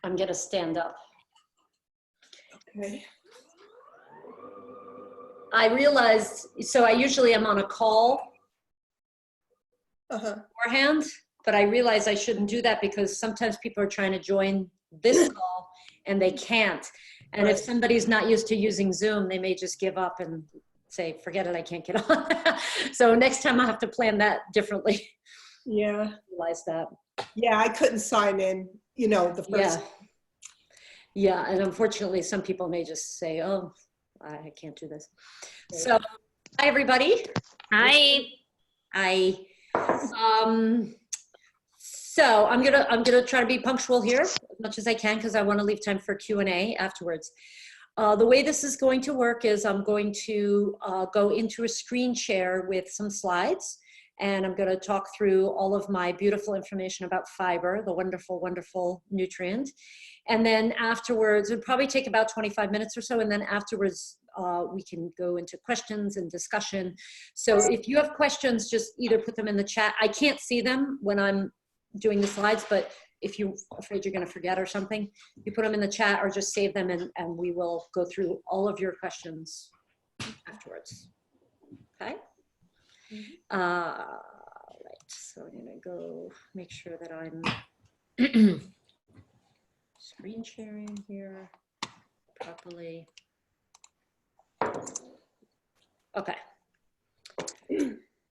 I'm going to stand up. Okay. I realized, so I usually am on a call beforehand, but I realized I shouldn't do that because sometimes people are trying to join this call and they can't. And if somebody's not used to using Zoom, they may just give up and say, forget it, I can't get on. So next time I have to plan that differently. Yeah. Realize that. Yeah, I couldn't sign in, you know, the first. Yeah, and unfortunately, some people may just say, oh, I can't do this. So, hi, everybody. Hi. Hi. So I'm gonna try to be punctual here as much as I can because I want to leave time for Q&A afterwards. The way this is going to work is I'm going to go into a screen share with some slides, and I'm going to talk through all of my beautiful information about fiber, the wonderful, wonderful nutrient. And then afterwards, it would probably take about 25 minutes or so, and then afterwards we can go into questions and discussion. So if you have questions, just either put them in the chat. I can't see them when I'm doing the slides, but if you're afraid you're going to forget or something, you put them in the chat or just save them, and we will go through all of your questions afterwards. Okay? Right, so I'm going to go make sure that I'm screen sharing here properly. Okay.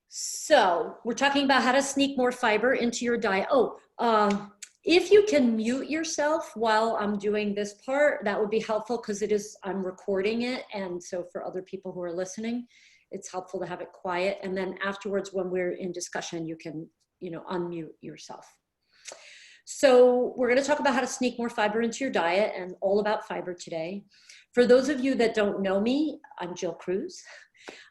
So we're talking about how to sneak more fiber into your diet. If you can mute yourself while I'm doing this part, that would be helpful because I'm recording it. And so for other people who are listening, it's helpful to have it quiet. And then afterwards, when we're in discussion, you can, unmute yourself. So we're going to talk about how to sneak more fiber into your diet and all about fiber today. For those of you that don't know me, I'm Jill Cruz.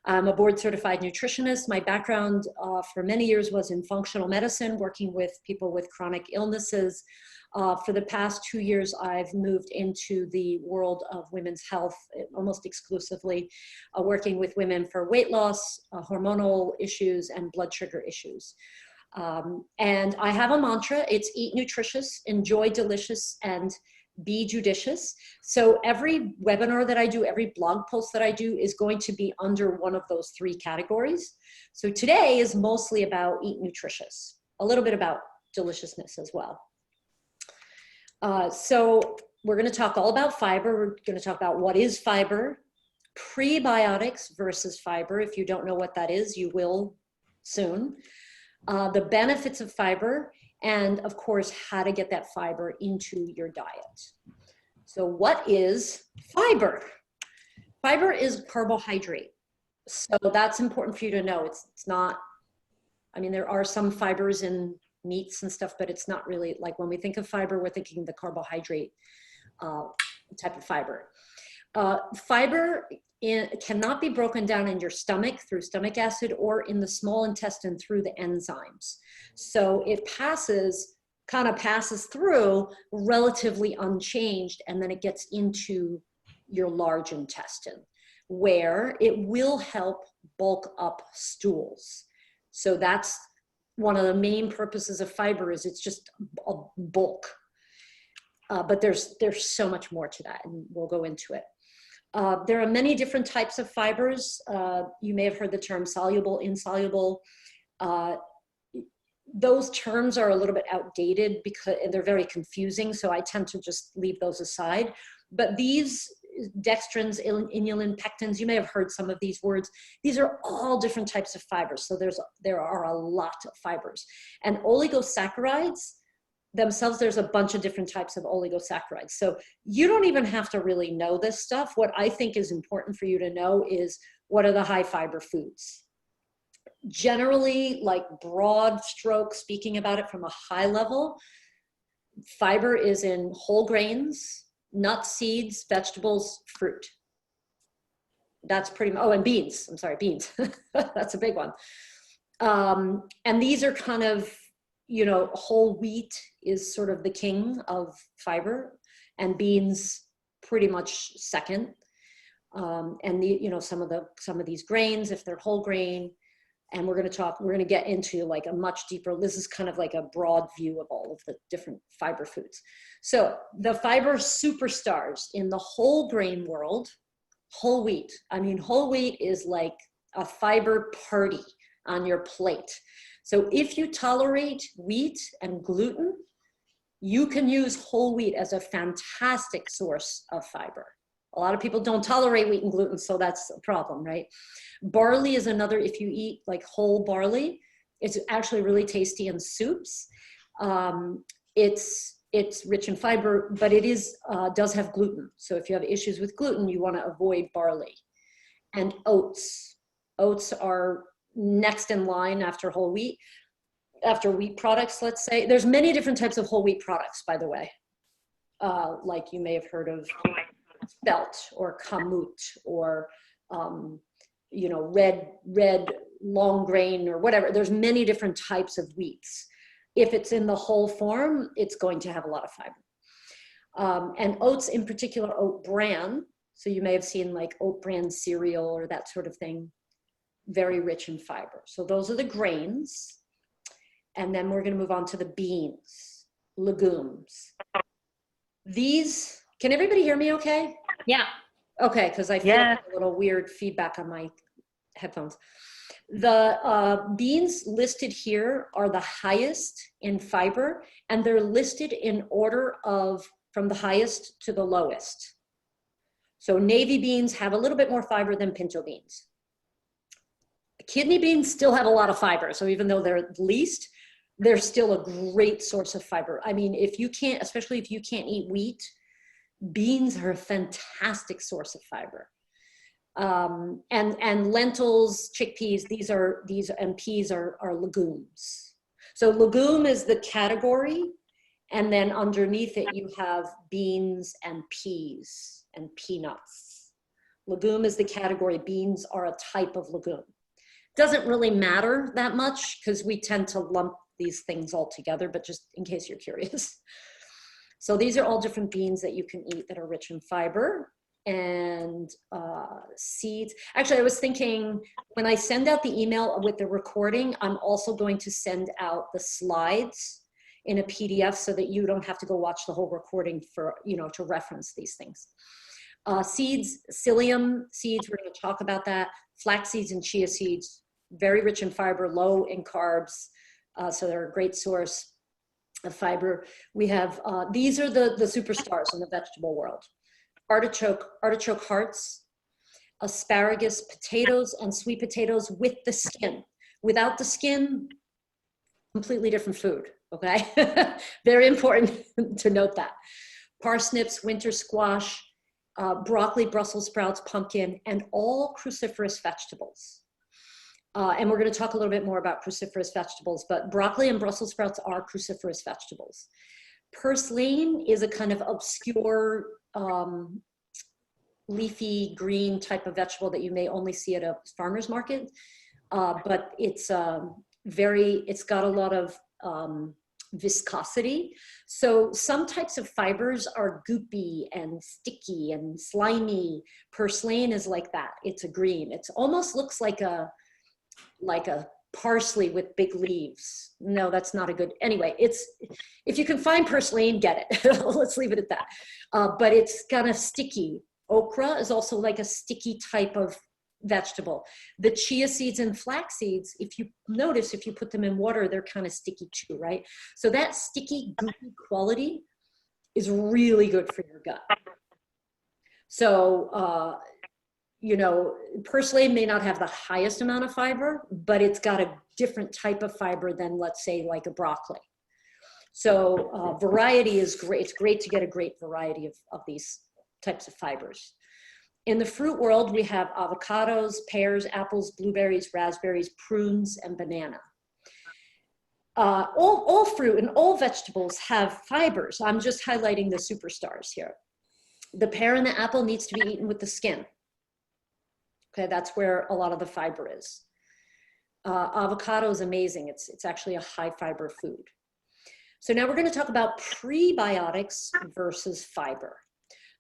I'm a board certified nutritionist. My background for many years was in functional medicine, working with people with chronic illnesses. For the past 2 years, I've moved into the world of women's health almost exclusively, working with women for weight loss, hormonal issues, and blood sugar issues. And I have a mantra, it's eat nutritious, enjoy delicious, and be judicious. So every webinar that I do, every blog post that I do is going to be under one of those 3 categories. So today is mostly about eat nutritious, a little bit about deliciousness as well. So we're going to talk all about fiber. We're going to talk about what is fiber, prebiotics versus fiber. If you don't know what that is, you will soon. The benefits of fiber, and of course, how to get that fiber into your diet. So what is fiber? Fiber is carbohydrate. So that's important for you to know. It's not, I mean, there are some fibers in meats and stuff, but it's not really, like when we think of fiber, we're thinking the carbohydrate type of fiber. Fiber cannot be broken down in your stomach through stomach acid or in the small intestine through the enzymes. So it kind of passes through relatively unchanged, and then it gets into your large intestine where it will help bulk up stools. So that's one of the main purposes of fiber, is it's just a bulk. But there's so much more to that, and we'll go into it. There are many different types of fibers. You may have heard the term soluble, insoluble. Those terms are a little bit outdated because they're very confusing, so I tend to just leave those aside. But these dextrins, inulin, pectins, you may have heard some of these words. These are all different types of fibers, so there are a lot of fibers. And oligosaccharides themselves, there's a bunch of different types of oligosaccharides. So you don't even have to really know this stuff. What I think is important for you to know is, what are the high fiber foods? Generally, like broad stroke, speaking about it from a high level, fiber is in whole grains, nuts, seeds, vegetables, fruit. That's pretty much, oh, and beans. I'm sorry, beans. That's a big one. And these are kind of, whole wheat is sort of the king of fiber, and beans pretty much second. And some of these grains, if they're whole grain, And we're going to get into like a much deeper, this is kind of like a broad view of all of the different fiber foods. So the fiber superstars in the whole grain world, whole wheat. I mean, whole wheat is like a fiber party on your plate. So if you tolerate wheat and gluten, you can use whole wheat as a fantastic source of fiber. A lot of people don't tolerate wheat and gluten, so that's a problem, right? Barley is another, if you eat like whole barley, it's actually really tasty in soups. It's rich in fiber, but it is does have gluten. So if you have issues with gluten, you want to avoid barley. And oats. Oats are next in line after whole wheat, after wheat products, let's say. There's many different types of whole wheat products, by the way. Like you may have heard of spelt or kamut or you know, red long grain or whatever. There's many different types of wheats. If it's in the whole form, it's going to have a lot of fiber. And oats in particular, oat bran. So you may have seen like oat bran cereal or that sort of thing. Very rich in fiber. So those are the grains. And then we're going to move on to the beans, legumes. These, can everybody hear me okay? Yeah. Okay, because I feel like a little weird feedback on my headphones. The beans listed here are the highest in fiber, and they're listed in order of from the highest to the lowest. So navy beans have a little bit more fiber than pinto beans. Kidney beans still have a lot of fiber, so even though they're least, they're still a great source of fiber. I mean, if you can't, especially if you can't eat wheat, beans are a fantastic source of fiber. And lentils, chickpeas, these and peas are legumes. So legume is the category, and then underneath it you have beans and peas and peanuts. Legume is the category, beans are a type of legume. Doesn't really matter that much because we tend to lump these things all together, but just in case you're curious. So these are all different beans that you can eat that are rich in fiber. And seeds. Actually, I was thinking when I send out the email with the recording, I'm also going to send out the slides in a PDF so that you don't have to go watch the whole recording for, you know, to reference these things. Seeds, psyllium seeds, we're going to talk about that. Flax seeds and chia seeds, very rich in fiber, low in carbs. So they're a great source of fiber. We have, these are the superstars in the vegetable world. Artichoke hearts, asparagus, potatoes, and sweet potatoes with the skin. Without the skin, completely different food, okay? Very important to note that. Parsnips, winter squash, broccoli, Brussels sprouts, pumpkin, and all cruciferous vegetables. And we're going to talk a little bit more about cruciferous vegetables, but broccoli and Brussels sprouts are cruciferous vegetables. Purslane is a kind of obscure leafy green type of vegetable that you may only see at a farmer's market, but it's got a lot of viscosity. So some types of fibers are goopy and sticky and slimy. Purslane is like that. It's a green. It almost looks like a parsley with big leaves. No, that's not a good, anyway, if you can find purslane, get it. Let's leave it at that. But it's kind of sticky. Okra is also like a sticky type of vegetable. The chia seeds and flax seeds, if you notice, if you put them in water, they're kind of sticky too, right? So that sticky, goopy quality is really good for your gut. So, you know, purslane may not have the highest amount of fiber, but it's got a different type of fiber than, let's say, like a broccoli. So variety is great. It's great to get a great variety of these types of fibers. In the fruit world, we have avocados, pears, apples, blueberries, raspberries, prunes, and banana. All fruit and all vegetables have fibers. I'm just highlighting the superstars here. The pear and the apple needs to be eaten with the skin. Okay, that's where a lot of the fiber is. Avocado is amazing. It's actually a high fiber food. So now we're going to talk about prebiotics versus fiber.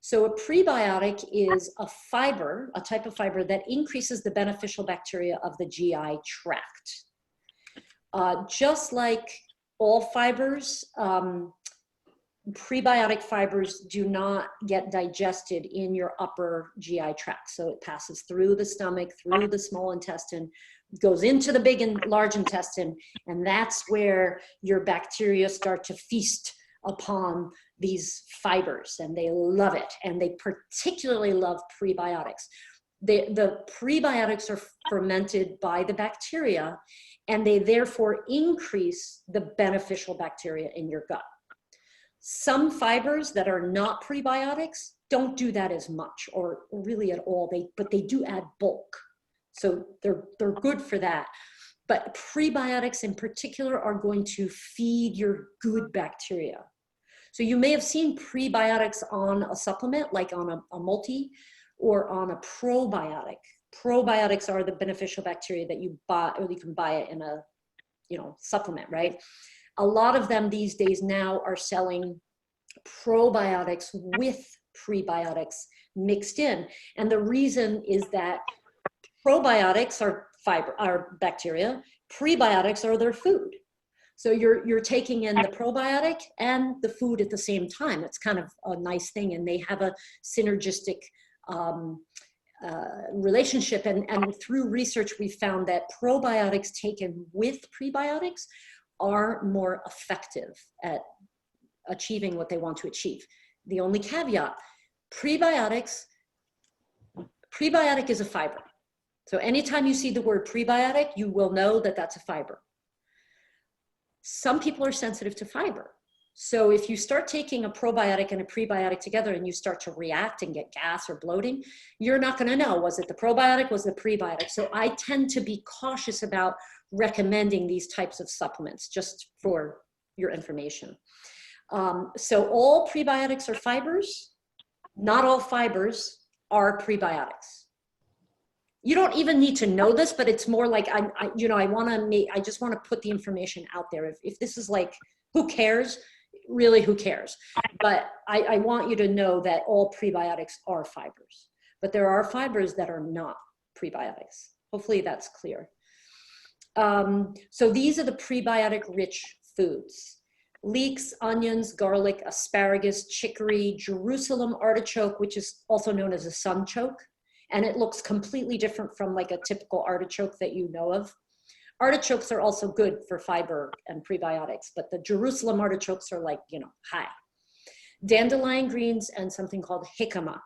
So a prebiotic is a fiber, a type of fiber that increases the beneficial bacteria of the GI tract. Just like all fibers, prebiotic fibers do not get digested in your upper GI tract. So it passes through the stomach, through the small intestine, goes into the big and large intestine, and that's where your bacteria start to feast upon these fibers, and they love it. And they particularly love prebiotics. The prebiotics are fermented by the bacteria, and they therefore increase the beneficial bacteria in your gut. Some fibers that are not prebiotics don't do that as much, or really at all, but they do add bulk. So they're good for that. But prebiotics in particular are going to feed your good bacteria. So you may have seen prebiotics on a supplement, like on a multi, or on a probiotic. Probiotics are the beneficial bacteria that you buy, or you can buy it in a, supplement, right? A lot of them these days now are selling probiotics with prebiotics mixed in. And the reason is that probiotics are bacteria, prebiotics are their food. So you're taking in the probiotic and the food at the same time. It's kind of a nice thing, and they have a synergistic relationship. And through research, we found that probiotics taken with prebiotics are more effective at achieving what they want to achieve. The only caveat, prebiotic is a fiber. So anytime you see the word prebiotic, you will know that that's a fiber. Some people are sensitive to fiber. So if you start taking a probiotic and a prebiotic together and you start to react and get gas or bloating, you're not going to know, was it the probiotic, was it the prebiotic? So I tend to be cautious about recommending these types of supplements, just for your information. So all prebiotics are fibers. Not all fibers are prebiotics. You don't even need to know this, but it's more like I just want to put the information out there. If this is like, who cares? Really, who cares? But I want you to know that all prebiotics are fibers, but there are fibers that are not prebiotics. Hopefully that's clear. So these are the prebiotic-rich foods: leeks, onions, garlic, asparagus, chicory, Jerusalem artichoke, which is also known as a sunchoke. And it looks completely different from like a typical artichoke that you know of. Artichokes are also good for fiber and prebiotics, but the Jerusalem artichokes are like, high. Dandelion greens and something called jicama.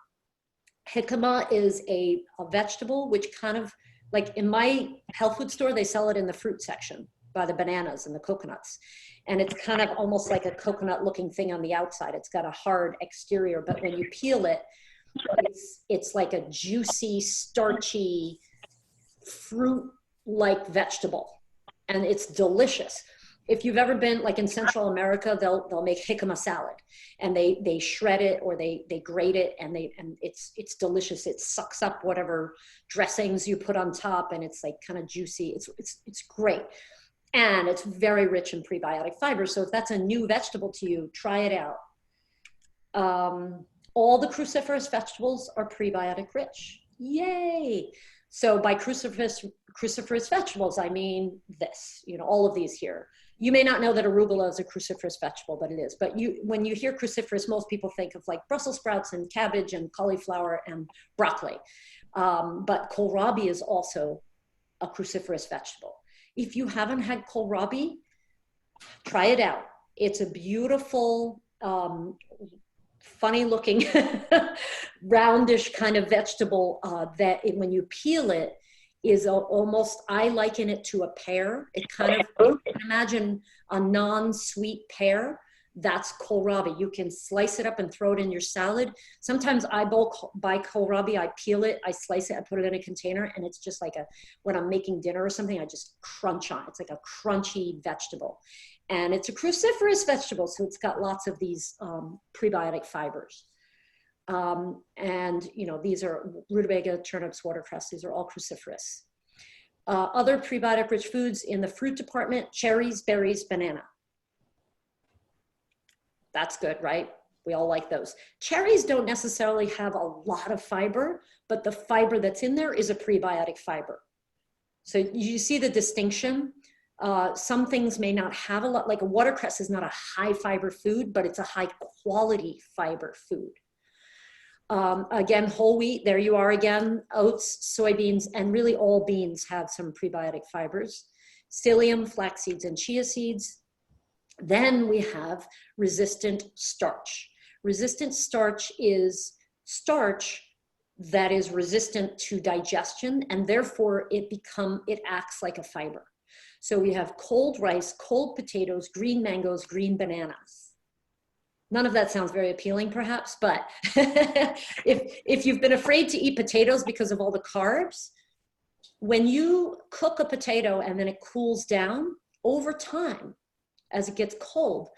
Jicama is a vegetable, which kind of, like in my health food store, they sell it in the fruit section by the bananas and the coconuts. And it's kind of almost like a coconut looking thing on the outside. It's got a hard exterior, but when you peel it, it's like a juicy, starchy, fruit-like vegetable, and it's delicious. If you've ever been like in Central America, they'll make jicama salad, and they shred it or they grate it, and it's delicious. It sucks up whatever dressings you put on top, and it's like kind of juicy. It's great, and it's very rich in prebiotic fiber. So if that's a new vegetable to you, try it out. All the cruciferous vegetables are prebiotic rich. Yay! So by cruciferous vegetables, I mean this, all of these here. You may not know that arugula is a cruciferous vegetable, but it is. But when you hear cruciferous, most people think of like Brussels sprouts and cabbage and cauliflower and broccoli. But kohlrabi is also a cruciferous vegetable. If you haven't had kohlrabi, try it out. It's a beautiful, funny looking roundish kind of vegetable that when you peel it is almost, I liken it to a pear. It kind of, you can imagine a non-sweet pear. That's kohlrabi. You can slice it up and throw it in your salad. Sometimes I buy kohlrabi, I peel it, I slice it, I put it in a container, and it's just like when I'm making dinner or something, I just crunch on it. It's like a crunchy vegetable. And it's a cruciferous vegetable, so it's got lots of these prebiotic fibers. And these are rutabaga, turnips, watercress. These are all cruciferous. Other prebiotic-rich foods in the fruit department: cherries, berries, banana. That's good, right? We all like those. Cherries don't necessarily have a lot of fiber, but the fiber that's in there is a prebiotic fiber. So you see the distinction. Some things may not have a lot, like a watercress is not a high fiber food, but it's a high quality fiber food. Again, whole wheat, there you are again, oats, soybeans, and really all beans have some prebiotic fibers. Psyllium, flax seeds, and chia seeds. Then we have resistant starch. Resistant starch is starch that is resistant to digestion, and therefore it acts like a fiber. So we have cold rice, cold potatoes, green mangoes, green bananas. None of that sounds very appealing, perhaps, but if you've been afraid to eat potatoes because of all the carbs, when you cook a potato and then it cools down, over time, as it gets cold,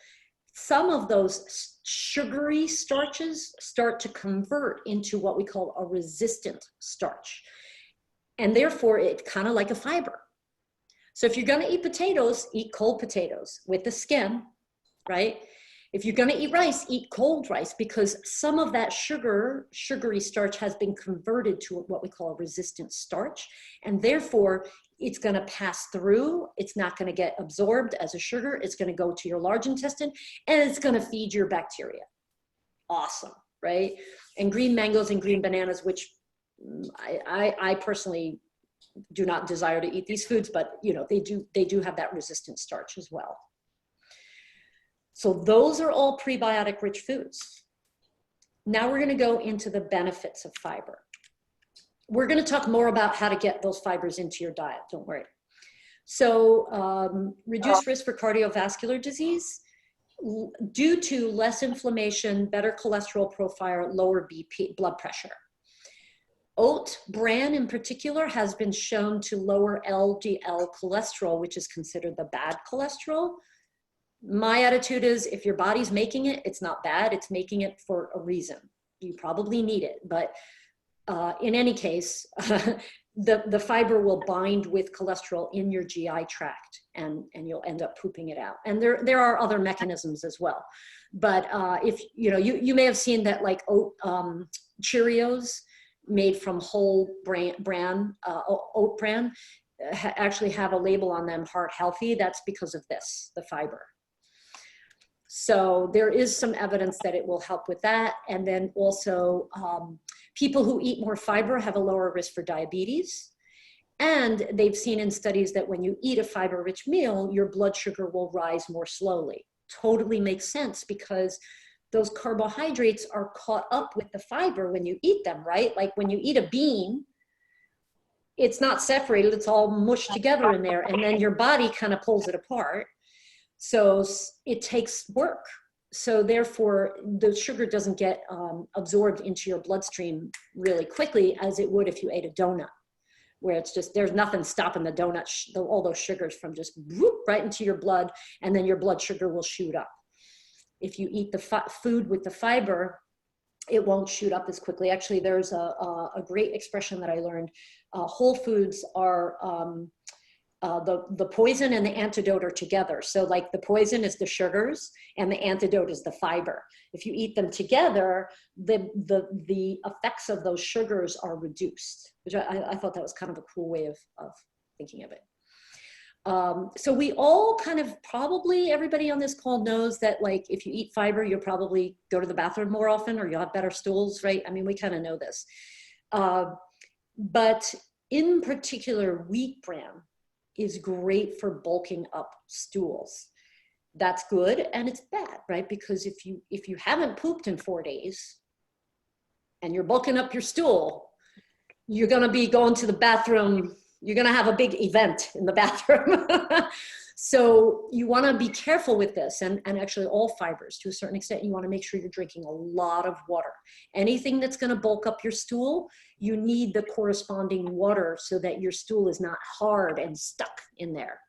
some of those sugary starches start to convert into what we call a resistant starch. And therefore, it's kind of like a fiber. So if you're going to eat potatoes, eat cold potatoes with the skin, right? If you're going to eat rice, eat cold rice, because some of that sugary starch has been converted to what we call a resistant starch. And therefore, it's going to pass through. It's not going to get absorbed as a sugar. It's going to go to your large intestine, and it's going to feed your bacteria. Awesome, right? And green mangoes and green bananas, which I personally do not desire to eat these foods, but you know, they do have that resistant starch as well. So those are all prebiotic rich foods. Now we're going to go into the benefits of fiber. We're going to talk more about how to get those fibers into your diet, don't worry. So reduced risk for cardiovascular disease due to less inflammation, better cholesterol profile, lower BP, blood pressure. Oat bran in particular has been shown to lower LDL cholesterol, which is considered the bad cholesterol. My attitude is if your body's making it, it's not bad. It's making it for a reason. You probably need it. But in any case, the fiber will bind with cholesterol in your GI tract and you'll end up pooping it out. And there are other mechanisms as well. But if you may have seen that like oat Cheerios made from whole oat bran actually have a label on them, heart healthy. That's because of this, the fiber. So there is some evidence that it will help with that. And then also people who eat more fiber have a lower risk for diabetes. And they've seen in studies that when you eat a fiber-rich meal, your blood sugar will rise more slowly. Totally makes sense because those carbohydrates are caught up with the fiber when you eat them, right? Like when you eat a bean, it's not separated, it's all mushed together in there. And then your body kind of pulls it apart. So it takes work. So therefore, the sugar doesn't get absorbed into your bloodstream really quickly as it would if you ate a donut, where it's just, there's nothing stopping the donut, all those sugars from just whoop, right into your blood, and then your blood sugar will shoot up. If you eat the food with the fiber, it won't shoot up as quickly. Actually, there's a great expression that I learned. Whole foods are the poison and the antidote are together. So like the poison is the sugars and the antidote is the fiber. If you eat them together, the effects of those sugars are reduced, which I thought that was kind of a cool way of thinking of it. So we all kind of, probably everybody on this call knows that like if you eat fiber, you'll probably go to the bathroom more often or you'll have better stools, right? I mean, we kind of know this. But in particular, wheat bran is great for bulking up stools. That's good and it's bad, right? Because if you haven't pooped in 4 days and you're bulking up your stool, you're gonna be going to the bathroom, you're gonna have a big event in the bathroom. So you wanna be careful with this, and actually all fibers to a certain extent, you wanna make sure you're drinking a lot of water. Anything that's gonna bulk up your stool, you need the corresponding water so that your stool is not hard and stuck in there.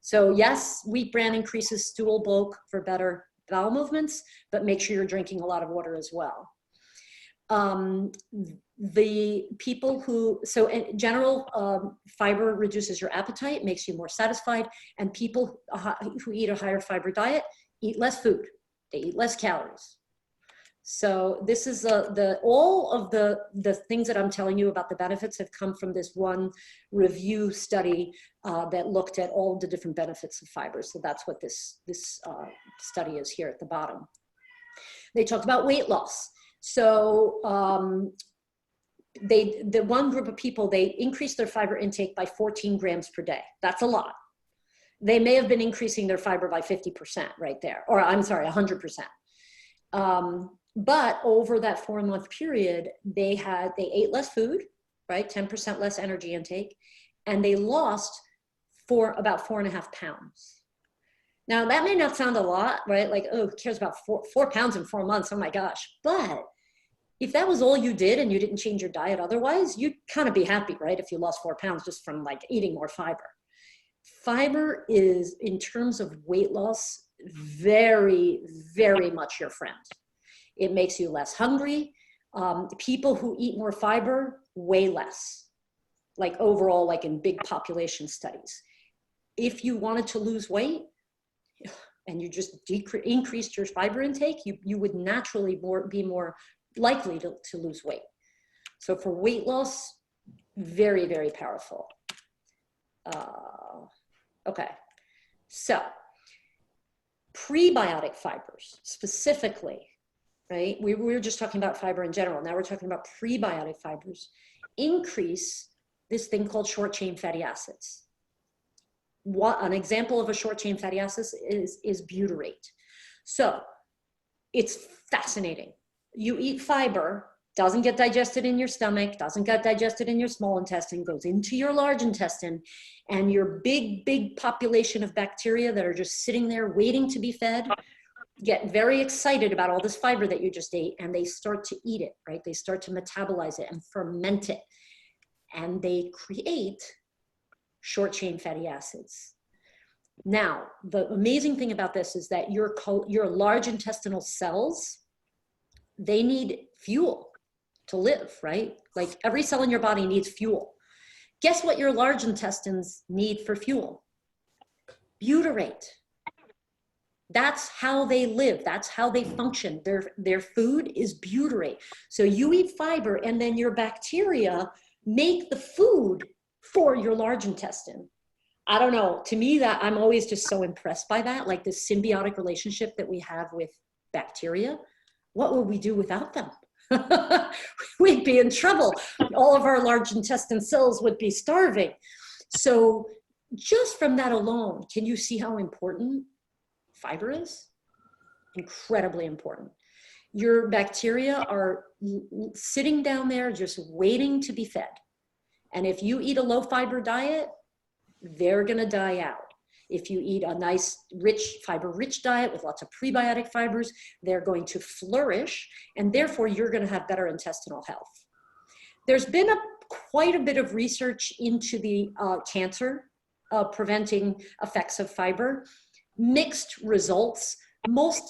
So yes, wheat bran increases stool bulk for better bowel movements, but make sure you're drinking a lot of water as well. The people who, so in general, fiber reduces your appetite, makes you more satisfied, and people who eat a higher fiber diet eat less food, they eat less calories. So this is all of the things that I'm telling you about the benefits have come from this one review study that looked at all the different benefits of fiber. So that's what this study is here at the bottom. They talked about weight loss. So the one group of people, they increased their fiber intake by 14 grams per day. That's a lot. They may have been increasing their fiber by 50% right there, or I'm sorry, 100%. But over that 4-month period, they ate less food, right? 10% less energy intake, and they lost about 4.5 pounds. Now that may not sound a lot, right? Like, oh, who cares about 4 pounds in 4 months? Oh my gosh. But if that was all you did and you didn't change your diet otherwise, you'd kind of be happy, right? If you lost 4 pounds just from like eating more fiber. Fiber is, in terms of weight loss, very, very much your friend. It makes you less hungry. People who eat more fiber, way less, like overall, like in big population studies. If you wanted to lose weight and you just increased your fiber intake, you would naturally be more likely to lose weight. So for weight loss, very, very powerful. Okay, so prebiotic fibers specifically, right? We were just talking about fiber in general. Now we're talking about prebiotic fibers increase this thing called short chain fatty acids. An example of a short chain fatty acid is butyrate. So it's fascinating. You eat fiber, doesn't get digested in your stomach, doesn't get digested in your small intestine, goes into your large intestine, and your big population of bacteria that are just sitting there waiting to be fed get very excited about all this fiber that you just ate, and they start to eat it, right? They start to metabolize it and ferment it, and they create short chain fatty acids. Now, the amazing thing about this is that your large intestinal cells, they need fuel to live, right? Like every cell in your body needs fuel. Guess what your large intestines need for fuel? Butyrate. That's how they live. That's how they function. Their food is butyrate. So you eat fiber and then your bacteria make the food for your large intestine. I don't know. To me, that I'm always just so impressed by that, like this symbiotic relationship that we have with bacteria. What would we do without them? We'd be in trouble. All of our large intestine cells would be starving. So just from that alone, can you see how important fiber is? Incredibly important. Your bacteria are sitting down there just waiting to be fed. And if you eat a low fiber diet, they're going to die out. If you eat a nice, fiber-rich diet with lots of prebiotic fibers, they're going to flourish, and therefore you're going to have better intestinal health. There's been quite a bit of research into the cancer preventing effects of fiber. Mixed results. Most,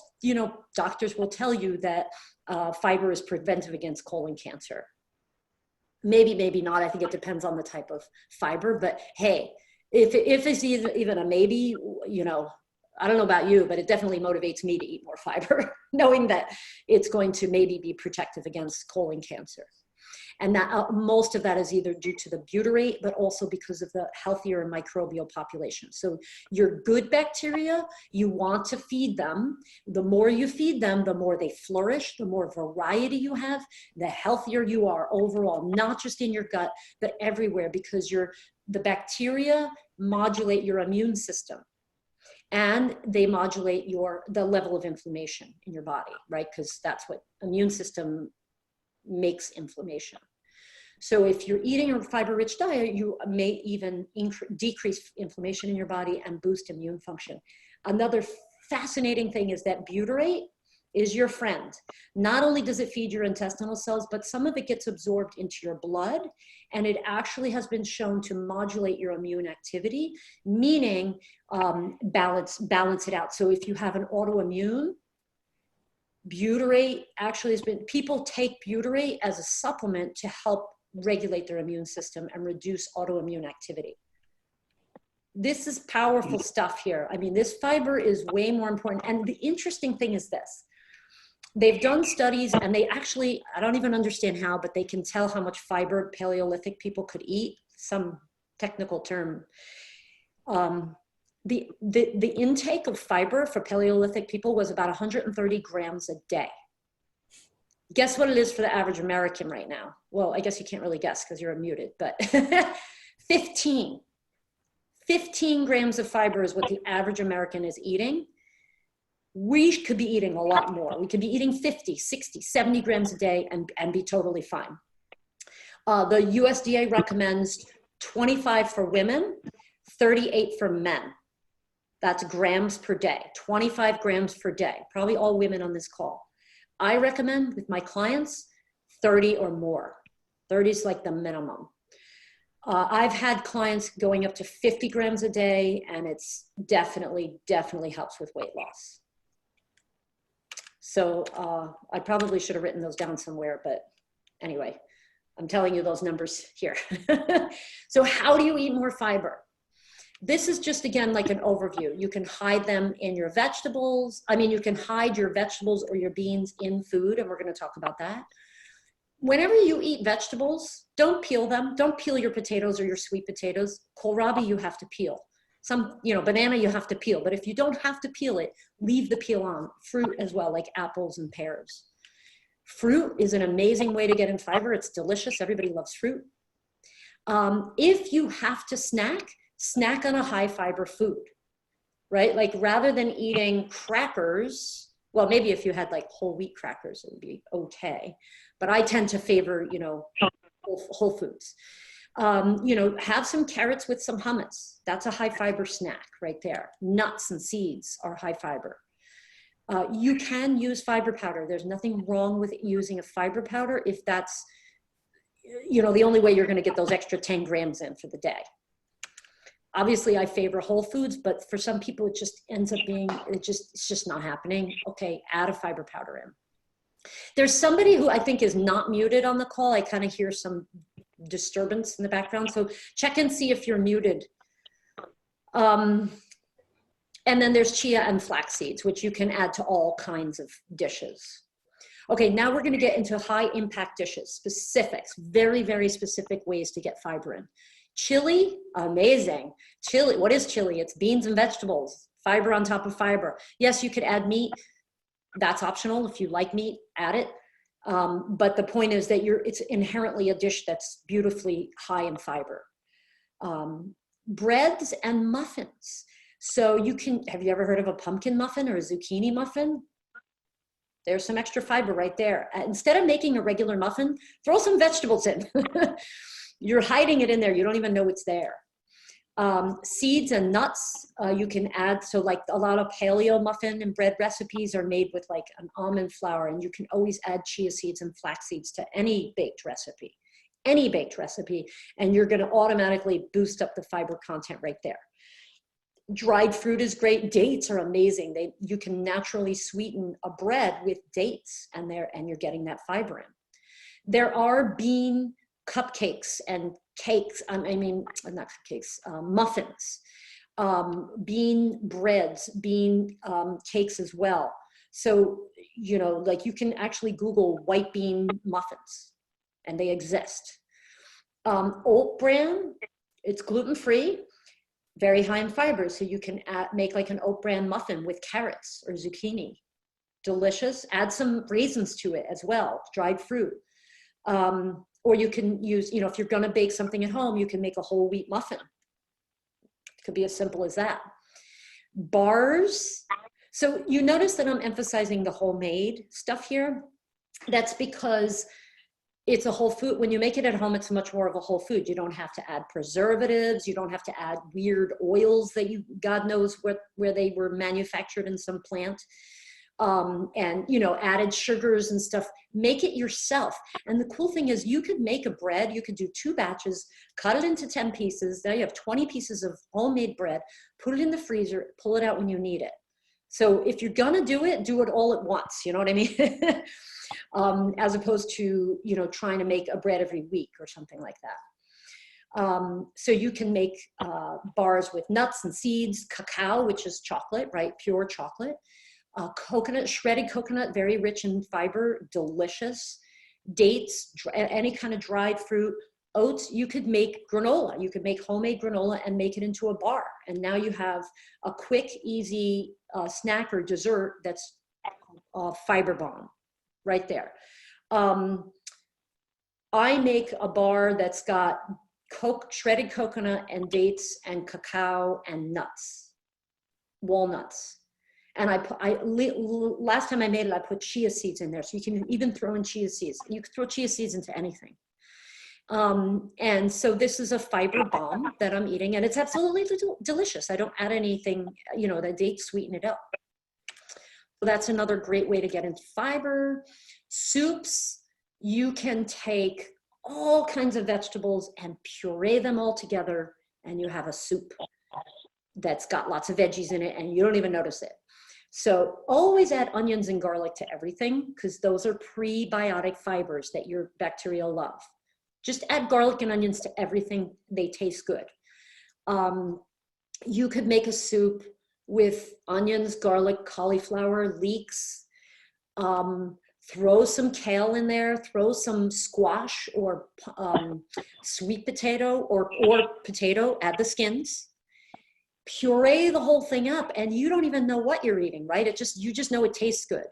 doctors will tell you that fiber is preventive against colon cancer. Maybe, maybe not. I think it depends on the type of fiber, but hey, if it's even a maybe, I don't know about you, but it definitely motivates me to eat more fiber, knowing that it's going to maybe be protective against colon cancer. And that most of that is either due to the butyrate, but also because of the healthier microbial population. So your good bacteria, you want to feed them. The more you feed them, the more they flourish, the more variety you have, the healthier you are overall, not just in your gut, but everywhere, because the bacteria modulate your immune system. And they modulate the level of inflammation in your body, right? Because that's what immune system makes inflammation. So if you're eating a fiber-rich diet, you may even decrease inflammation in your body and boost immune function. Another fascinating thing is that butyrate is your friend. Not only does it feed your intestinal cells, but some of it gets absorbed into your blood, and it actually has been shown to modulate your immune activity, meaning balance it out. So if you have an autoimmune, butyrate actually has been, people take butyrate as a supplement to help regulate their immune system and reduce autoimmune activity. This is powerful stuff here. I mean, this fiber is way more important. And the interesting thing is this. They've done studies, and they actually, I don't even understand how, but they can tell how much fiber Paleolithic people could eat, some technical term. The intake of fiber for Paleolithic people was about 130 grams a day. Guess what it is for the average American right now? Well, I guess you can't really guess because you're unmuted, but 15 grams of fiber is what the average American is eating. We could be eating a lot more. We could be eating 50, 60, 70 grams a day and be totally fine. The USDA recommends 25 for women, 38 for men. That's grams per day, 25 grams per day. Probably all women on this call. I recommend with my clients 30 or more. 30 is like the minimum. I've had clients going up to 50 grams a day, and it's definitely helps with weight loss. So I probably should have written those down somewhere, but anyway, I'm telling you those numbers here. So how do you eat more fiber? This is just, again, like an overview. You can hide them in your vegetables. I mean, you can hide your vegetables or your beans in food, and we're going to talk about that. Whenever you eat vegetables, don't peel them. Don't peel your potatoes or your sweet potatoes. Kohlrabi, you have to peel. Some, banana, you have to peel. But if you don't have to peel it, leave the peel on. Fruit as well, like apples and pears. Fruit is an amazing way to get in fiber. It's delicious. Everybody loves fruit. If you have to snack on a high fiber food, right? Like rather than eating crackers, well, maybe if you had like whole wheat crackers, it would be okay. But I tend to favor, whole foods. Have some carrots with some hummus. That's a high fiber snack right there. Nuts and seeds are high fiber. You can use fiber powder. There's nothing wrong with using a fiber powder if that's, the only way you're going to get those extra 10 grams in for the day. Obviously, I favor whole foods, but for some people, it just ends up being, it's just not happening. Okay, add a fiber powder in. There's somebody who I think is not muted on the call. I kind of hear some disturbance in the background. So check and see if you're muted. And then there's chia and flax seeds, which you can add to all kinds of dishes. Okay, now we're going to get into high impact dishes, specifics, very, very specific ways to get fiber in. Chili, amazing. Chili, what is chili? It's beans and vegetables, fiber on top of fiber. Yes, you could add meat. That's optional. If you like meat, add it. But the point is that it's inherently a dish that's beautifully high in fiber. Breads and muffins. So have you ever heard of a pumpkin muffin or a zucchini muffin? There's some extra fiber right there. Instead of making a regular muffin, throw some vegetables in. You're hiding it in there. You don't even know it's there. Seeds and nuts you can add. So like a lot of paleo muffin and bread recipes are made with like an almond flour, and you can always add chia seeds and flax seeds to any baked recipe, and you're going to automatically boost up the fiber content right there. Dried fruit is great. Dates are amazing. You can naturally sweeten a bread with dates, and you're getting that fiber in. There are bean cupcakes and cakes, not cupcakes, muffins, bean breads, bean cakes as well. So, like you can actually Google white bean muffins, and they exist. Oat bran, it's gluten-free, very high in fiber. So you can make like an oat bran muffin with carrots or zucchini. Delicious. Add some raisins to it as well, dried fruit. Or you can use, if you're going to bake something at home, you can make a whole wheat muffin. It could be as simple as that. Bars. So you notice that I'm emphasizing the homemade stuff here. That's because it's a whole food. When you make it at home, it's much more of a whole food. You don't have to add preservatives. You don't have to add weird oils that God knows where they were manufactured in some plant. And added sugars and stuff. Make it yourself. And the cool thing is you could make a bread. You could do 2 batches, cut it into 10 pieces. Now you have 20 pieces of homemade bread, put it in the freezer, pull it out when you need it. So if you're going to do it all at once. You know what I mean? As opposed to, trying to make a bread every week or something like that. So you can make bars with nuts and seeds, cacao, which is chocolate, right? Pure chocolate. Coconut, shredded coconut, very rich in fiber, delicious. Dates, any kind of dried fruit. Oats, you could make granola. You could make homemade granola and make it into a bar. And now you have a quick, easy snack or dessert that's fiber bomb right there. I make a bar that's got shredded coconut and dates and cacao and nuts, walnuts. And last time I made it, I put chia seeds in there. So you can even throw in chia seeds. You can throw chia seeds into anything. And so this is a fiber bomb that I'm eating, and it's absolutely delicious. I don't add anything, you know, the dates sweeten it up. So that's another great way to get into fiber. Soups, you can take all kinds of vegetables and puree them all together, and you have a soup that's got lots of veggies in it, and you don't even notice it. So always add onions and garlic to everything, because those are prebiotic fibers that your bacteria love. Just add garlic and onions to everything. They taste good. You could make a soup with onions, garlic, cauliflower, leeks. Throw some kale in there. Throw some squash or sweet potato or potato. Add the skins. Puree the whole thing up, and you don't even know what you're eating, right? You just know it tastes good.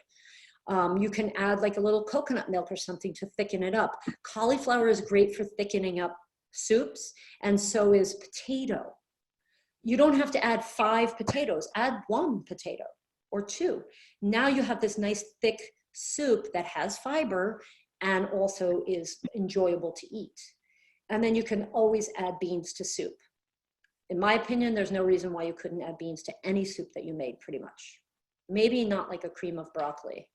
You can add like a little coconut milk or something to thicken it up. Cauliflower is great for thickening up soups, and so is potato. You don't have to add 5 potatoes. Add 1 potato or 2. Now you have this nice thick soup that has fiber and also is enjoyable to eat. And then you can always add beans to soup. In my opinion, there's no reason why you couldn't add beans to any soup that you made, pretty much. Maybe not like a cream of broccoli.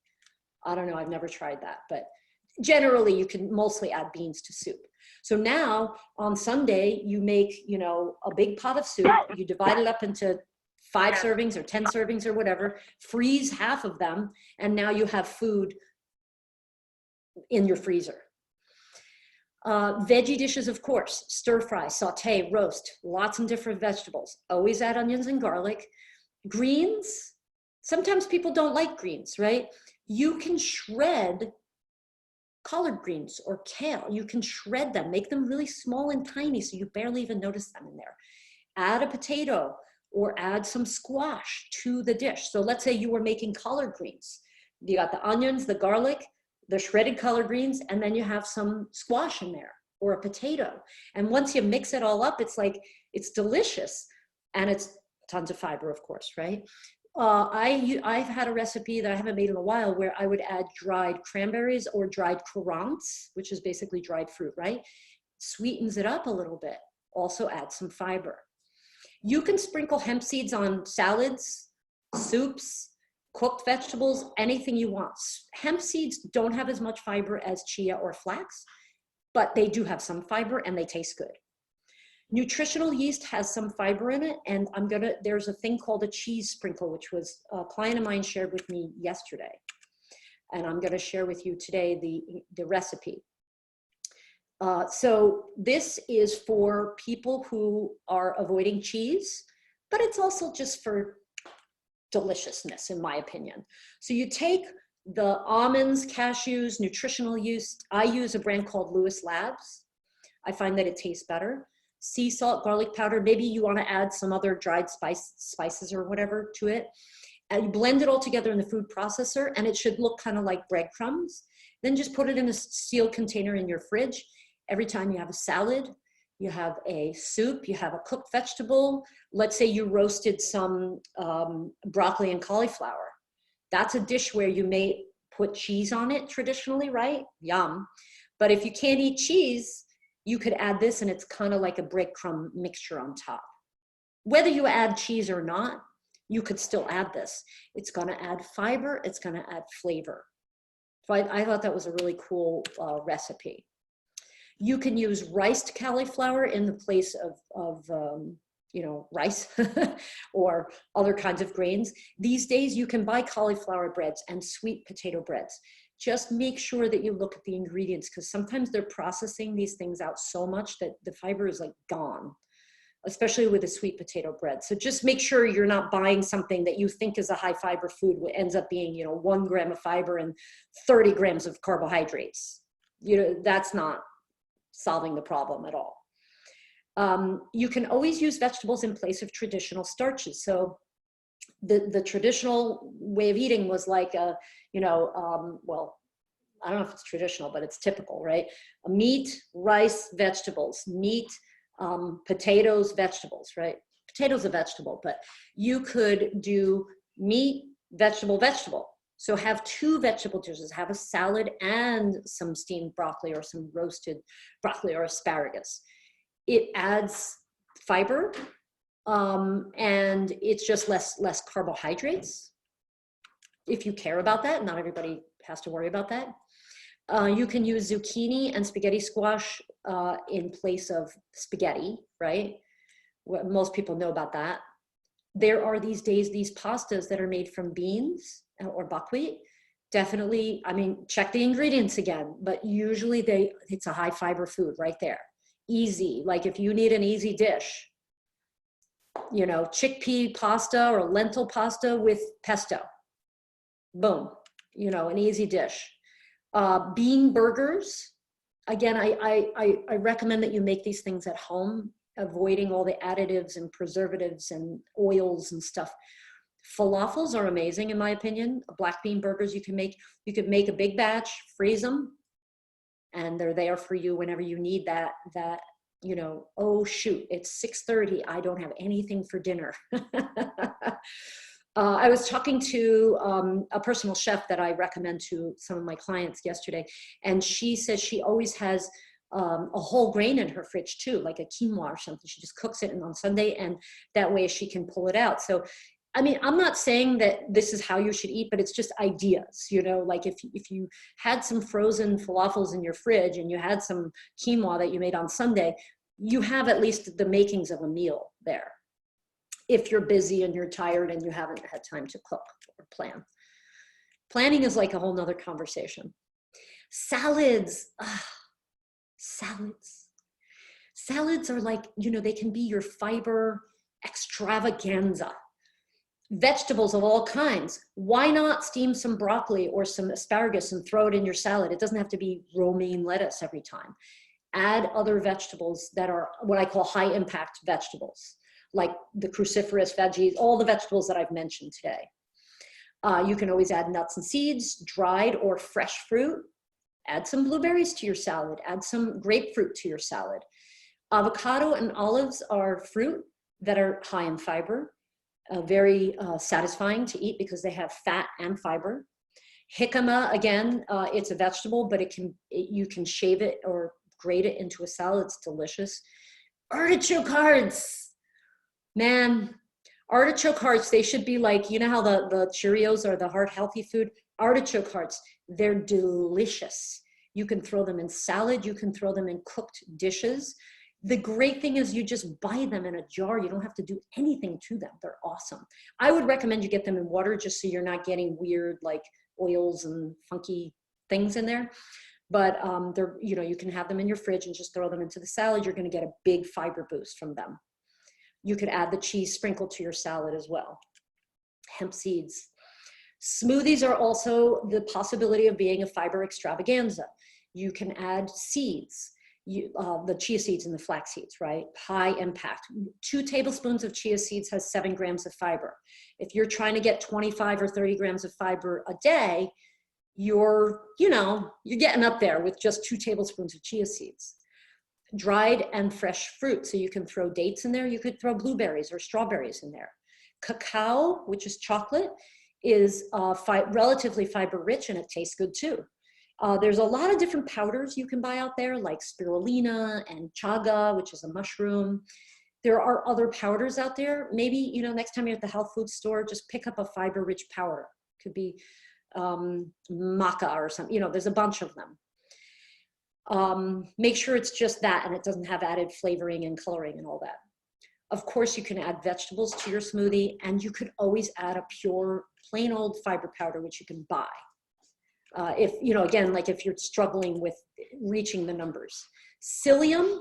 I don't know, I've never tried that, but generally you can mostly add beans to soup. So now on Sunday, you make, you know, a big pot of soup, you divide it up into 5 servings or 10 servings or whatever, freeze half of them, and now you have food in your freezer. Veggie dishes, of course, stir fry, saute, roast, lots of different vegetables. Always add onions and garlic. Greens, sometimes people don't like greens, right? You can shred collard greens or kale. You can shred them, make them really small and tiny so you barely even notice them in there. Add a potato or add some squash to the dish. So let's say you were making collard greens. You got the onions, the garlic, the shredded collard greens, and then you have some squash in there or a potato. And once you mix it all up, it's like, it's delicious. And it's tons of fiber, of course, right? I've had a recipe that I haven't made in a while where I would add dried cranberries or dried currants, which is basically dried fruit, right? Sweetens it up a little bit. Also add some fiber. You can sprinkle hemp seeds on salads, soups, cooked vegetables, anything you want. Hemp seeds don't have as much fiber as chia or flax, but they do have some fiber and they taste good. Nutritional yeast has some fiber in it, and there's a thing called a cheese sprinkle, which was a client of mine shared with me yesterday. And I'm gonna share with you today the recipe. So this is for people who are avoiding cheese, but it's also just for deliciousness, in my opinion. So you take the almonds, cashews, nutritional yeast. I use a brand called Lewis Labs. I find that it tastes better. Sea salt, garlic powder. Maybe you want to add some other dried spices or whatever to it. And you blend it all together in the food processor, and it should look kind of like breadcrumbs. Then just put it in a sealed container in your fridge. Every time you have a salad, you have a soup, you have a cooked vegetable. Let's say you roasted some broccoli and cauliflower. That's a dish where you may put cheese on it traditionally, right? Yum. But if you can't eat cheese, you could add this, and it's kind of like a breadcrumb mixture on top. Whether you add cheese or not, you could still add this. It's gonna add fiber, it's gonna add flavor. So I thought that was a really cool recipe. You can use riced cauliflower in the place of you know, rice or other kinds of grains. These days you can buy cauliflower breads and sweet potato breads. Just make sure that you look at the ingredients, because sometimes they're processing these things out so much that the fiber is like gone. especially with a sweet potato bread. So just make sure you're not buying something that you think is a high fiber food, what ends up being, 1 gram of fiber and 30 grams of carbohydrates. That's not solving the problem at all. You can always use vegetables in place of traditional starches. So the traditional way of eating was like well, I don't know if it's traditional, but it's typical, right? Meat, rice, vegetables, meat, potatoes, vegetables, right? Potatoes a vegetable, but you could do meat, vegetable, vegetable. So have 2 vegetable dishes, have a salad and some steamed broccoli or some roasted broccoli or asparagus. It adds fiber, and it's just less carbohydrates. If you care about that, not everybody has to worry about that. You can use zucchini and spaghetti squash in place of spaghetti, right? Most people know about that. There are these days, these pastas that are made from beans or buckwheat. Definitely, I mean, check the ingredients again, but usually it's a high fiber food right there. Easy, like if you need an easy dish, chickpea pasta or lentil pasta with pesto. Boom, an easy dish. Bean burgers. Again, I recommend that you make these things at home, avoiding all the additives and preservatives and oils and stuff. Falafels are amazing, in my opinion. Black bean burgers you could make a big batch, freeze them, and they're there for you whenever you need that, oh shoot, it's 6:30, I don't have anything for dinner. I was talking to a personal chef that I recommend to some of my clients yesterday, and she says she always has a whole grain in her fridge too, like a quinoa or something. She just cooks it on Sunday, and that way she can pull it out. So, I mean, I'm not saying that this is how you should eat, but it's just ideas, like if you had some frozen falafels in your fridge and you had some quinoa that you made on Sunday, you have at least the makings of a meal there. If you're busy and you're tired and you haven't had time to cook or plan. Planning is like a whole nother conversation. Salads, salads. Salads are like, they can be your fiber extravaganza. Vegetables of all kinds. Why not steam some broccoli or some asparagus and throw it in your salad? It doesn't have to be romaine lettuce every time. Add other vegetables that are what I call high impact vegetables, like the cruciferous veggies, all the vegetables that I've mentioned today. You can always add nuts and seeds, dried or fresh fruit. Add some blueberries to your salad. Add some grapefruit to your salad. Avocado and olives are fruit that are high in fiber, very satisfying to eat because they have fat and fiber. Jicama, again, it's a vegetable, but you can shave it or grate it into a salad. It's delicious. Artichoke hearts. Man, artichoke hearts, they should be like, how the Cheerios are the heart healthy food? Artichoke hearts, they're delicious. You can throw them in salad. You can throw them in cooked dishes. The great thing is you just buy them in a jar. You don't have to do anything to them. They're awesome. I would recommend you get them in water just so you're not getting weird like oils and funky things in there. But they're, you can have them in your fridge and just throw them into the salad. You're going to get a big fiber boost from them. You could add the cheese sprinkle to your salad as well. Hemp seeds. Smoothies are also the possibility of being a fiber extravaganza. You can add seeds, the chia seeds and the flax seeds, right? High impact. 2 tablespoons of chia seeds has 7 grams of fiber. If you're trying to get 25 or 30 grams of fiber a day, you're getting up there with just 2 tablespoons of chia seeds. Dried and fresh fruit. So you can throw dates in there. You could throw blueberries or strawberries in there. Cacao, which is chocolate, is relatively fiber rich and it tastes good too. There's a lot of different powders you can buy out there like spirulina and chaga, which is a mushroom. There are other powders out there. Maybe, next time you're at the health food store, just pick up a fiber rich powder. Could be maca or something, there's a bunch of them. Make sure it's just that and it doesn't have added flavoring and coloring and all that. Of course, you can add vegetables to your smoothie, and you could always add a pure, plain old fiber powder, which you can buy. If, again, like if you're struggling with reaching the numbers. Psyllium,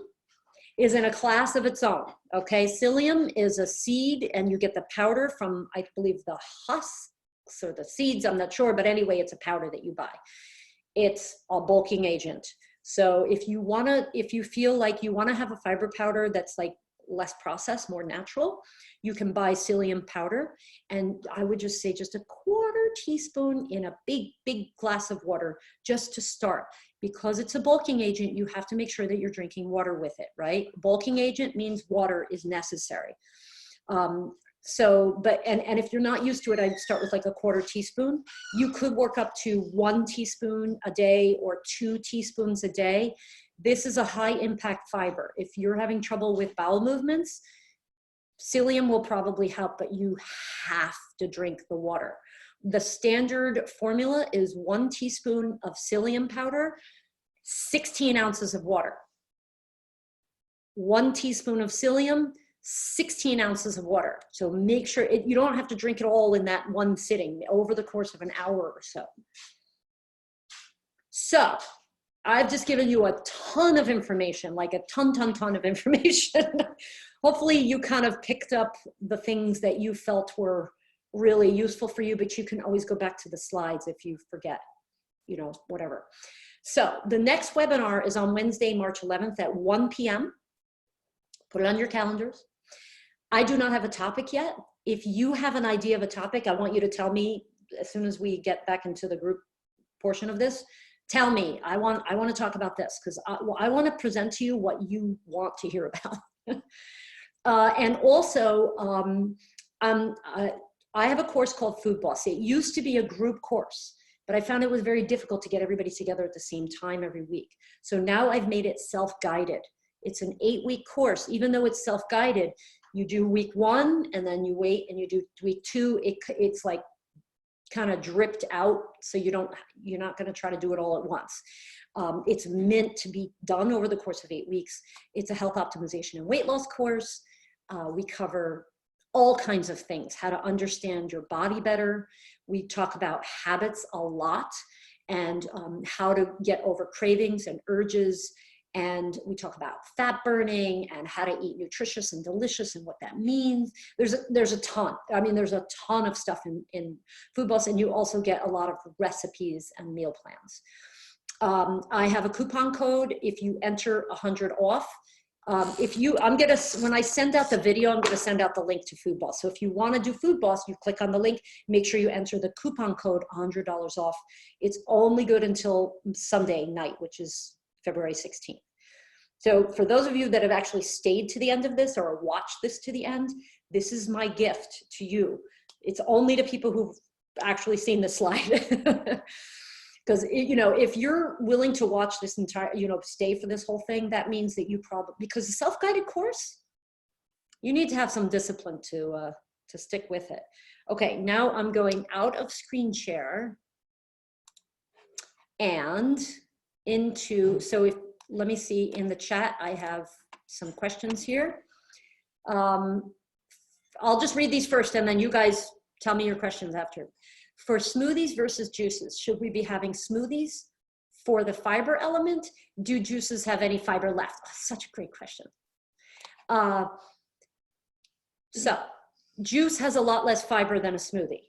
is in a class of its own. Okay, psyllium is a seed, and you get the powder from, I believe, the husks or the seeds. I'm not sure, but anyway, it's a powder that you buy. It's a bulking agent. So if you feel like you want to have a fiber powder that's like less processed, more natural, you can buy psyllium powder. And I would just say just a quarter teaspoon in a big glass of water just to start. Because it's a bulking agent, you have to make sure that you're drinking water with it, right? Bulking agent means water is necessary. And if you're not used to it, I'd start with like a quarter teaspoon. You could work up to 1 teaspoon a day or 2 teaspoons a day. This is a high impact fiber. If you're having trouble with bowel movements, psyllium will probably help, but you have to drink the water. The standard formula is 1 teaspoon of psyllium powder, 16 ounces of water. 1 teaspoon of psyllium, 16 ounces of water. So make sure you don't have to drink it all in that one sitting over the course of an hour or so. So I've just given you a ton of information, like a ton of information. Hopefully you kind of picked up the things that you felt were really useful for you, but you can always go back to the slides if you forget, you know, whatever. So the next webinar is on Wednesday, March 11th at 1 p.m. Put it on your calendars. I do not have a topic yet. If you have an idea of a topic, I want you to tell me as soon as we get back into the group portion of this. Tell me, I want to talk about this because I want to present to you what you want to hear about. And also, I have a course called Food Boss. It used to be a group course, but I found it was very difficult to get everybody together at the same time every week. So now I've made it self-guided. It's an 8-week course. Even though it's self-guided, you do week 1 and then you wait and you do week 2. It's like kind of dripped out, so you're not going to try to do it all at once. It's meant to be done over the course of 8 weeks. It's a health optimization and weight loss course. We cover all kinds of things, how to understand your body better. We talk about habits a lot and how to get over cravings and urges. And we talk about fat burning and how to eat nutritious and delicious and what that means. There's a ton. I mean, there's a ton of stuff in Food Boss, and you also get a lot of recipes and meal plans. I have a coupon code if you enter 100 off. When I send out the video, I'm gonna send out the link to Food Boss. So if you wanna do Food Boss, you click on the link, make sure you enter the coupon code $100 off. It's only good until Sunday night, which is February 16th. So for those of you that have actually stayed to the end of this or watched this to the end, this is my gift to you. It's only to people who've actually seen the slide. Because, you know, if you're willing to watch this entire, you know, stay for this whole thing, that means that you probably, because the self-guided course, you need to have some discipline to stick with it. Okay, now I'm going out of screen share and into, let me see in the chat, I have some questions here. I'll just read these first and then you guys tell me your questions after. For smoothies versus juices, should we be having smoothies for the fiber element? Do juices have any fiber left? Oh, such a great question. So juice has a lot less fiber than a smoothie,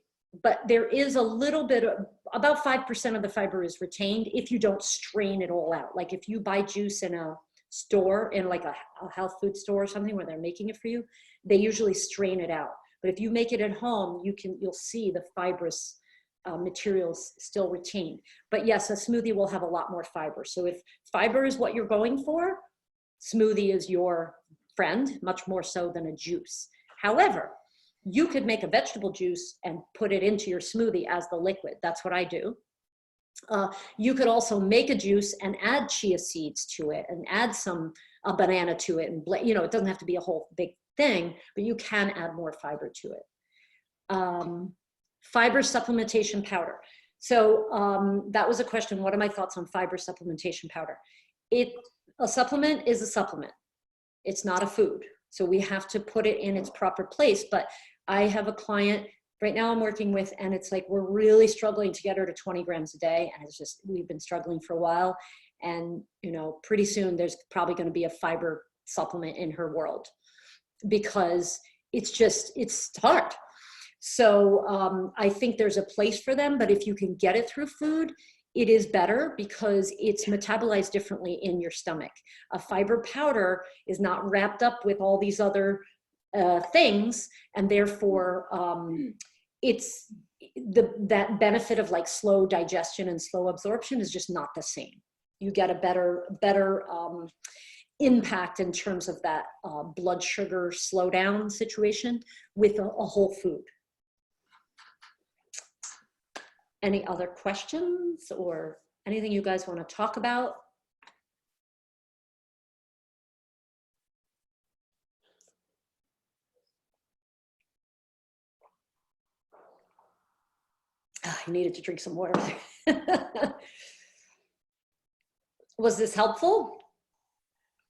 but there is a little bit of, about 5% of the fiber is retained if you don't strain it all out. Like if you buy juice in a store, in like a health food store or something where they're making it for you, they usually strain it out. But if you make it at home, you'll see the fibrous materials still retained. But yes, a smoothie will have a lot more fiber. So if fiber is what you're going for, smoothie is your friend, much more so than a juice. However, you could make a vegetable juice and put it into your smoothie as the liquid. That's what I do. You could also make a juice and add chia seeds to it and add a banana to it. And, you know, it doesn't have to be a whole big thing, but you can add more fiber to it. Fiber supplementation powder. So that was a question. What are my thoughts on fiber supplementation powder? A supplement is a supplement. It's not a food. So we have to put it in its proper place. But I have a client right now I'm working with, and it's like, we're really struggling to get her to 20 grams a day. And it's just, we've been struggling for a while. And, you know, pretty soon there's probably going to be a fiber supplement in her world, because it's hard. So I think there's a place for them, but if you can get it through food, it is better because it's metabolized differently in your stomach. A fiber powder is not wrapped up with all these other things, and therefore that benefit of like slow digestion and slow absorption is just not the same. You get a better impact in terms of that blood sugar slowdown situation with a whole food. Any other questions or anything you guys want to talk about? I needed to drink some water. Was this helpful?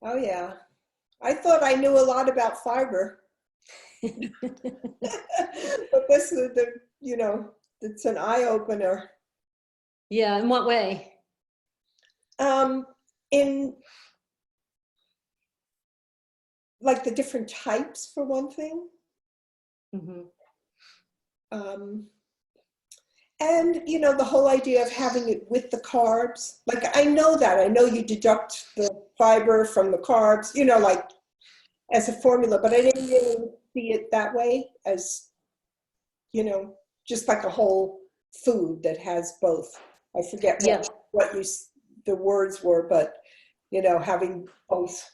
Oh yeah. I thought I knew a lot about fiber. But this is it's an eye opener. Yeah, in what way? In like the different types, for one thing. Mm-hmm. And the whole idea of having it with the carbs. Like I know you deduct the fiber from the carbs, like as a formula, but I didn't really see it that way as, just like a whole food that has both. I forget what the words were, but having both.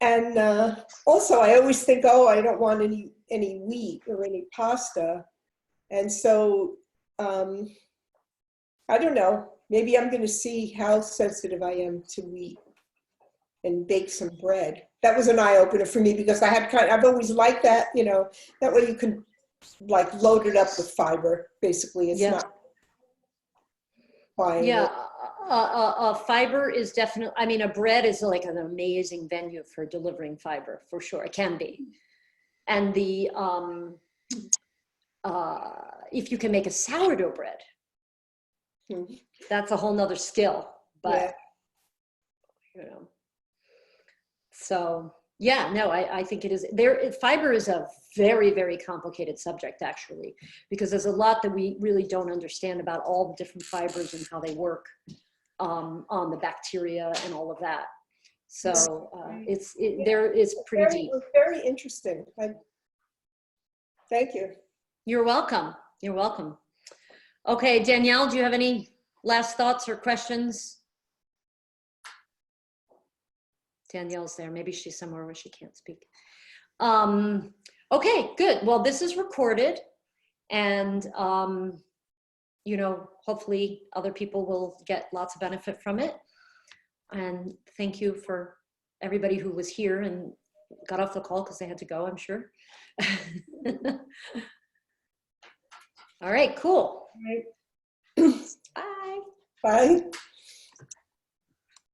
And also I always think, oh, I don't want any wheat or any pasta. And so I don't know, maybe I'm going to see how sensitive I am to wheat and bake some bread. That was an eye opener for me because I've always liked that, that way you can like load it up with fiber. Basically, it's not buying it. Fiber is definitely, I mean, a bread is like an amazing venue for delivering fiber, for sure. It can be. And if you can make a sourdough bread, that's a whole nother skill, but so yeah, no, I think it is fiber is a very, very complicated subject actually, because there's a lot that we really don't understand about all the different fibers and how they work on the bacteria and all of that. So it's pretty deep. It's very interesting. Thank you. You're welcome. You're welcome. Okay, Danielle, do you have any last thoughts or questions? Danielle's there. Maybe she's somewhere where she can't speak. Okay, good. Well, this is recorded, and hopefully other people will get lots of benefit from it. And thank you for everybody who was here and got off the call because they had to go, I'm sure. All right, cool. Bye. Bye. Bye.